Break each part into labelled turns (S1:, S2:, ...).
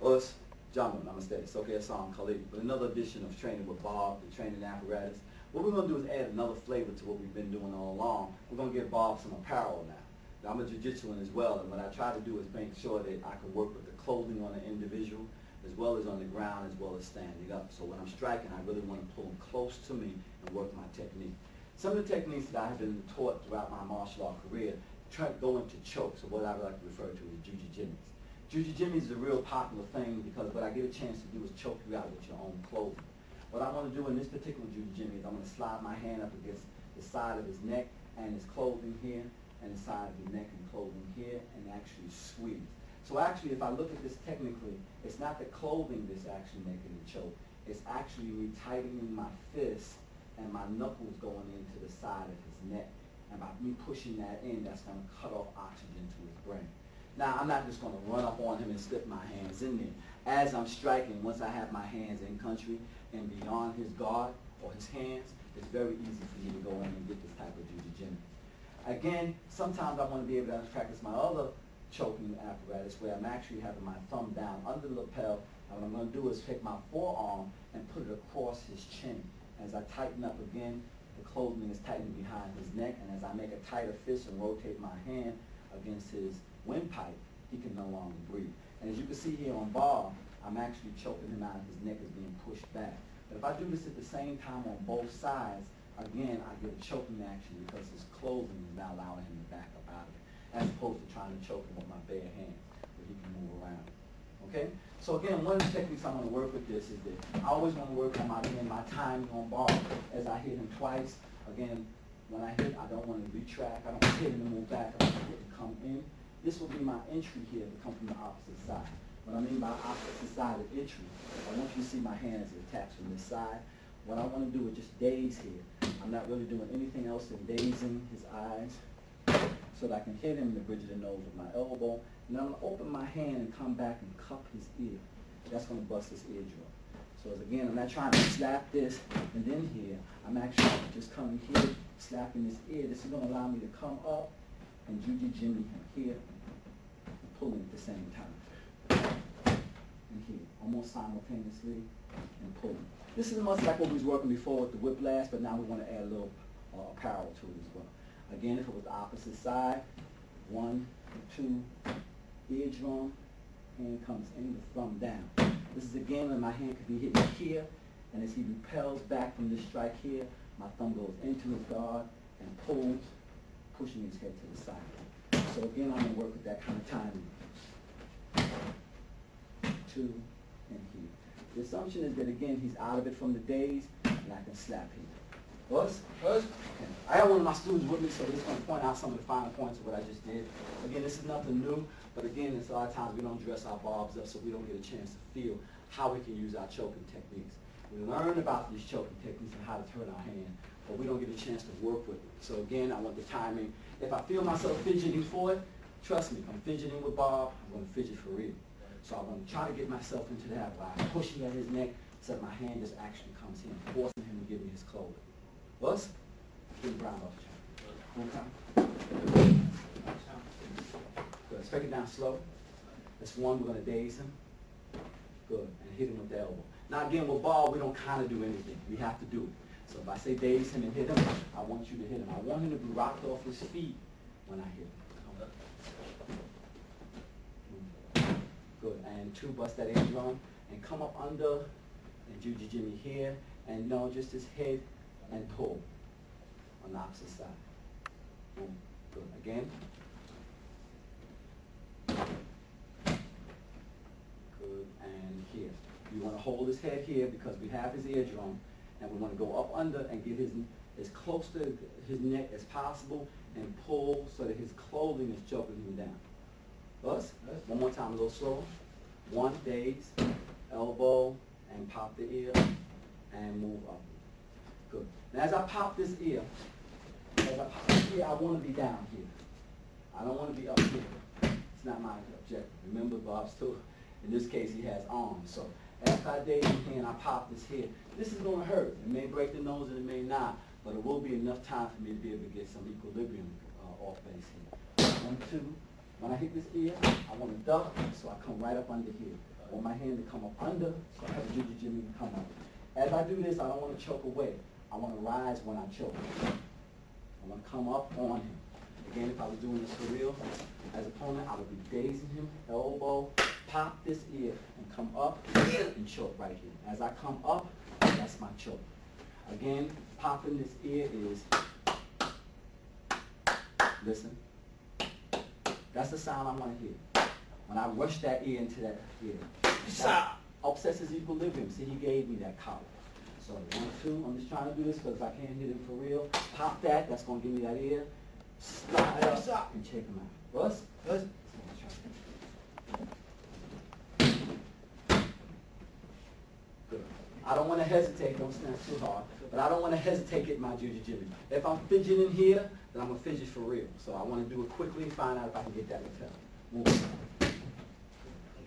S1: Us, gentlemen, namaste, Soke Haisan Kaleak, with another edition of Training with Bob, the training apparatus. What we're going to do is add another flavor to what we've been doing all along. We're going to give Bob some apparel now. Now, I'm a jiu-jitsuan as well, and what I try to do is make sure that I can work with the clothing on the individual, as well as on the ground, as well as standing up. So when I'm striking, I really want to pull them close to me and work my technique. Some of the techniques that I have been taught throughout my martial art career go into chokes, or what I like to refer to as jujijimmies. Jujijimmies is a real popular thing because what I get a chance to do is choke you out with your own clothing. What I want to do in this particular jujijimmy is I'm going to slide my hand up against the side of his neck and his clothing here, and the side of his neck and clothing here, and actually squeeze. So actually, if I look at this technically, it's not the clothing that's actually making the choke. It's actually me tightening my fist and my knuckles going into the side of his neck. And by me pushing that in, that's going to cut off oxygen to his brain. Now, I'm not just going to run up on him and slip my hands in there. As I'm striking, once I have my hands in country and beyond his guard or his hands, it's very easy for me to go in and get this type of jujijimmy. Again, sometimes I want to be able to practice my other choking apparatus where I'm actually having my thumb down under the lapel, and what I'm going to do is take my forearm and put it across his chin. As I tighten up again, the clothing is tightened behind his neck, and as I make a tighter fist and rotate my hand against his windpipe, he can no longer breathe. And as you can see here on Bob, I'm actually choking him out. His neck is being pushed back. But if I do this at the same time on both sides, again, I get a choking action because his clothing is now allowing him to back up out of it, as opposed to trying to choke him with my bare hands where he can move around. Okay? So again, one of the techniques I want to work with this is that I always want to work on my timing on Bob as I hit him twice. Again, when I hit, I don't want to retract. I don't want to hit him and move back. I want to hit and come in. This will be my entry here to come from the opposite side. What I mean by opposite side of entry, I want you to see my hands attached from this side. What I want to do is just daze here. I'm not really doing anything else than dazing his eyes so that I can hit him in the bridge of the nose with my elbow. And I'm going to open my hand and come back and cup his ear. That's going to bust his eardrum. So as again, I'm not trying to slap this and then here. I'm actually just coming here, slapping his ear. This is going to allow me to come up and jujijimmy him here and pull him at the same time. And here, almost simultaneously, and pull him. This is much like what we was working before with the whiplash, but now we want to add a little apparel to it as well. Again, if it was the opposite side, 1, 2, eardrum, hand comes in, the thumb down. This is again when my hand could be hitting here, and as he repels back from this strike here, my thumb goes into his guard and pulls, pushing his head to the side. So again, I'm going to work with that kind of timing. 2, and here. The assumption is that again, he's out of it from the daze, and I can slap him. Us? Okay. I have one of my students with me, so he's going to point out some of the finer points of what I just did. Again, this is nothing new, but again, it's a lot of times we don't dress our Bobs up so we don't get a chance to feel how we can use our choking techniques. We learn about these choking techniques and how to turn our hand, but we don't get a chance to work with it. So again, I want the timing. If I feel myself fidgeting for it, trust me, if I'm fidgeting with Bob, I'm going to fidget for real. So I'm going to try to get myself into that by pushing at his neck so that my hand just actually comes in, forcing him to give me his clothing. Us? Give the ground off the chair. One time. Good. Let's break it down slow. That's 1. We're going to daze him. Good. And hit him with the elbow. Now again, with Bob, we don't kind of do anything. We have to do it. So if I say daze him and hit him, I want you to hit him. I want him to be rocked off his feet when I hit him. Good. And 2, bust that eardrum and come up under and jujijimmy here, and just his head and pull on the opposite side. Boom. Good. Again. Good. And here. You want to hold his head here because we have his eardrum, and we want to go up under and get his as close to his neck as possible and pull so that his clothing is choking him down. Us? One more time, a little slower. 1, daze, elbow, and pop the ear, and move up. Good. Now as I pop this ear, I want to be down here. I don't want to be up here. It's not my objective. Remember, Bob's too. In this case, he has arms. So after I daze him here and I pop this here, this is going to hurt. It may break the nose and it may not, but it will be enough time for me to be able to get some equilibrium off base here. 1, 2. When I hit this ear, I want to duck, so I come right up under here. I want my hand to come up under, so I have a Juju Jimmy to come up. As I do this, I don't want to choke away. I want to rise when I choke. I want to come up on him. Again, if I was doing this for real, as opponent, I would be dazing him, elbow, pop this ear, and come up and choke right here. As I come up, that's my choke. Again, popping this ear is, listen, that's the sound I want to hear. When I rush that ear into that ear, that upsets his equilibrium. See, he gave me that collar. So 1, 2, I'm just trying to do this because I can't hit him for real. Pop that, that's going to give me that ear. Slide up and check him out. Russ? Russ? Good. I don't want to hesitate, don't snap too hard, but I don't want to hesitate getting my Juju Jimmy. If I'm fidgeting here, then I'm going to fidget for real. So I want to do it quickly and find out if I can get that lapel. Move.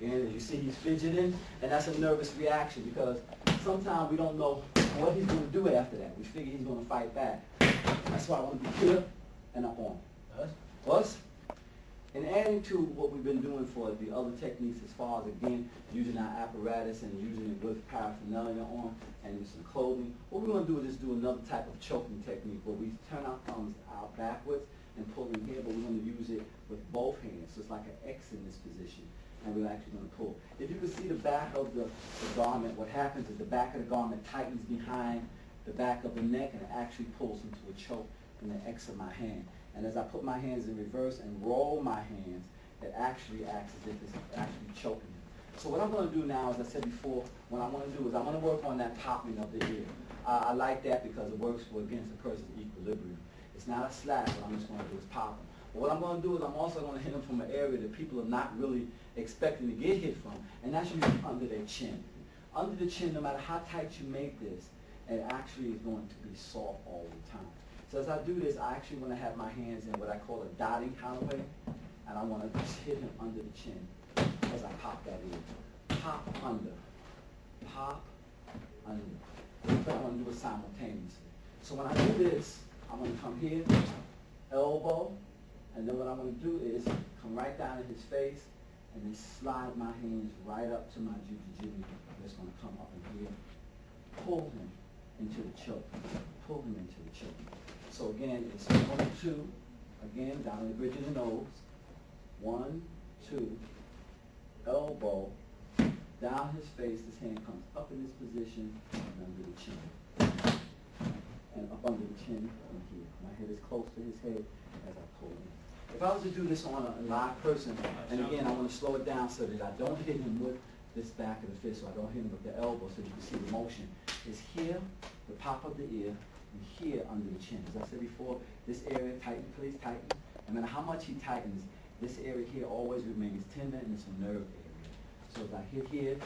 S1: Again, as you see, he's fidgeting, and that's a nervous reaction because sometimes we don't know what he's going to do after that. We figure he's going to fight back. That's why I want to be clear and up on. Us? And adding to what we've been doing for the other techniques as far as, again, using our apparatus and using it with paraphernalia on and with some clothing, what we're going to do is just do another type of choking technique where we turn our thumbs out backwards and pull in here, but we're going to use it with both hands. So it's like an X in this position, and we're actually going to pull. If you can see the back of the garment, what happens is the back of the garment tightens behind the back of the neck, and it actually pulls into a choke in the X of my hand. And as I put my hands in reverse and roll my hands, it actually acts as if it's actually choking him. So what I'm going to do now, as I said before, what I want to do is I'm going to work on that popping of the ear. I like that because it works against a person's equilibrium. It's not a slap, what I'm just going to do is pop him. But what I'm going to do is I'm also going to hit him from an area that people are not really expecting to get hit from, and that's usually under their chin. Under the chin, no matter how tight you make this, it actually is going to be soft all the time. So as I do this, I actually want to have my hands in what I call a dotting kind of way, and I want to just hit him under the chin as I pop that in. Pop under. Pop under. I want to do it simultaneously. So when I do this, I'm going to come here, elbow, and then what I'm going to do is come right down in his face and then slide my hands right up to my Juju Jimmy. I'm just going to come up in here, pull him into the choke, pull him into the choke. So again, it's 1, 2, again, down in the bridge of the nose, 1, 2, elbow, down his face, his hand comes up in this position and under the chin. And up under the chin and here. My head is close to his head as I pull in. If I was to do this on a live person, and again, I want to slow it down so that I don't hit him with this back of the fist, so I don't hit him with the elbow, so you can see the motion. Is here, the pop of the ear, and here under the chin. As I said before, this area tighten, please tighten. No matter how much he tightens, this area here always remains tender and it's a nerve area. So as I hit here,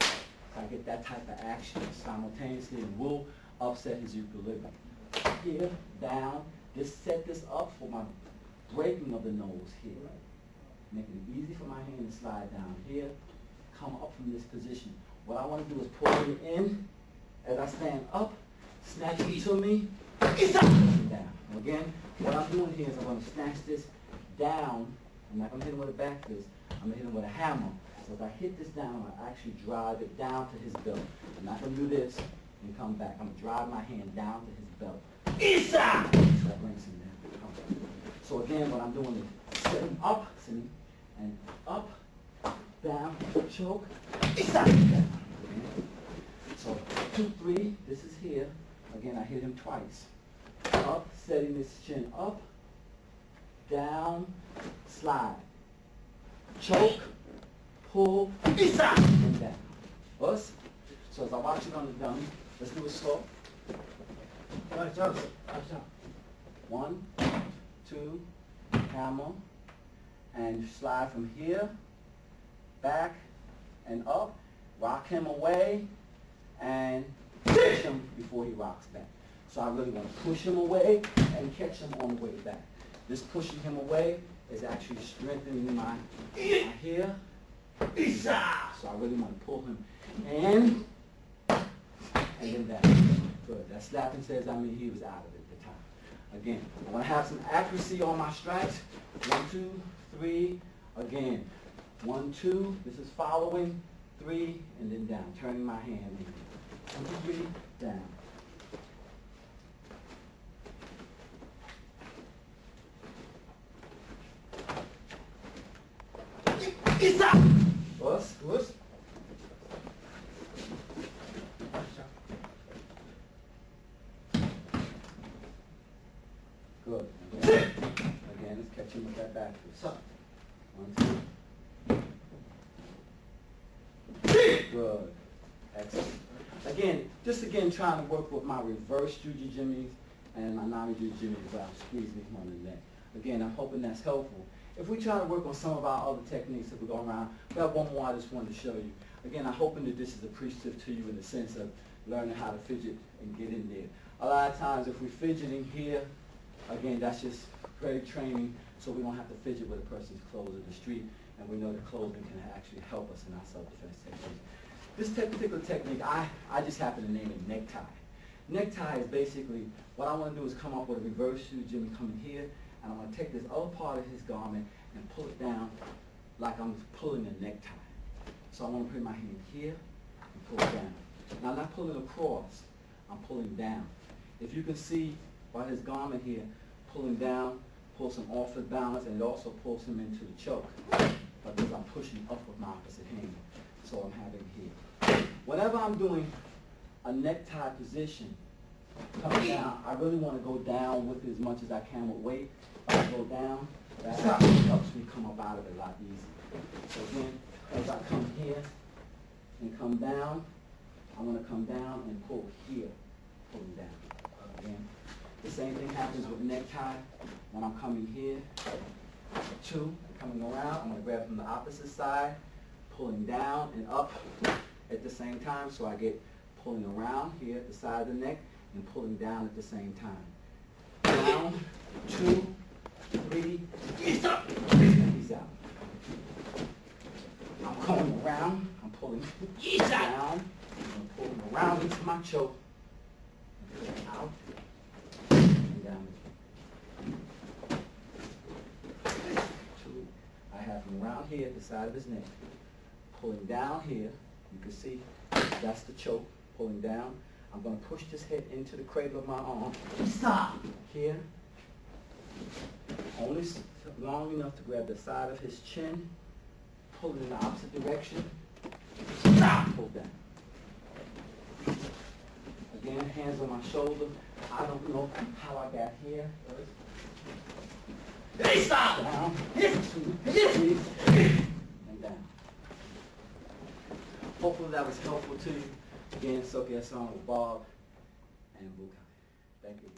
S1: I get that type of action simultaneously and will upset his equilibrium. Here, down, just set this up for my breaking of the nose here. Making it easy for my hand to slide down here, come up from this position. What I want to do is pull it in as I stand up, snatch it to me, and down. Again, what I'm doing here is I'm going to snatch this down. I'm not going to hit him with a back fist. I'm going to hit him with a hammer. So as I hit this down, I actually drive it down to his belt. I'm not going to do this and come back. I'm going to drive my hand down to his belt. So that brings him down. So again, what I'm doing is set him up, see, and up, down, choke, down. So 2, 3, this is here. Again, I hit him twice. Up, setting this chin up, down, slide, choke, pull, and down. Us. So as I watch it on the dummy, let's do it slow. Right, so 1, 2, hammer, and slide from here, back, and up. Rock him away, and catch him before he rocks back. So I really want to push him away and catch him on the way back. This pushing him away is actually strengthening my here. So I really want to pull him in and then back. Good. That slapping says he was out of it at the time. Again, I want to have some accuracy on my strikes. 1, 2, 3. Again, 1, 2. This is following. 3, and then down, turning my hand in. 2, 3, down. Isa! What's? Good. Again, let's catch him with that back foot. 1, 2. Good. Excellent. Again, just trying to work with my reverse juji jimmies and my nami-juji jimmies without squeezing him on the neck. Again, I'm hoping that's helpful. If we try to work on some of our other techniques that we go around, we have one more I just wanted to show you. Again, I'm hoping that this is appreciative to you in the sense of learning how to fidget and get in there. A lot of times if we're fidgeting here, again, that's just great training so we don't have to fidget with a person's clothes in the street, and we know that clothing can actually help us in our self-defense techniques. This particular technique, I just happen to name it necktie. Necktie is basically, what I want to do is come up with a reverse shoe jimmy coming here, and I'm going to take this other part of his garment and pull it down like I'm pulling a necktie. So I want to put my hand here and pull it down. Now I'm not pulling across, I'm pulling down. If you can see by his garment here, pulling down, pulls him off his balance, and it also pulls him into the choke. Because I'm pushing up with my opposite hand. So I'm having here. Whenever I'm doing a necktie position, coming down, I really want to go down with as much as I can with weight. If I go down, that helps me come up out of it a lot easier. So again, as I come here and come down, I'm going to come down and pull here, pulling down. Again, the same thing happens with necktie. When I'm coming here, 2, coming around, I'm going to grab from the opposite side, pulling down and up at the same time, so I get pulling around here at the side of the neck and pulling down at the same time. Down, 2, 3, he's out. I'm coming around, I'm pulling down, I'm pulling around into my choke, and pulling out, and down. 2, I have him around here at the side of his neck, pulling down here, you can see that's the choke, pulling down. I'm going to push this head into the cradle of my arm. Stop! Here. Only long enough to grab the side of his chin. Pull it in the opposite direction. Stop! Pull down. Again, hands on my shoulder. I don't know how I got here. Hey, stop! Down. 2, 3, and down. Hopefully that was helpful to you. Again, Soke Haisan with Bob and Bukai. Thank you.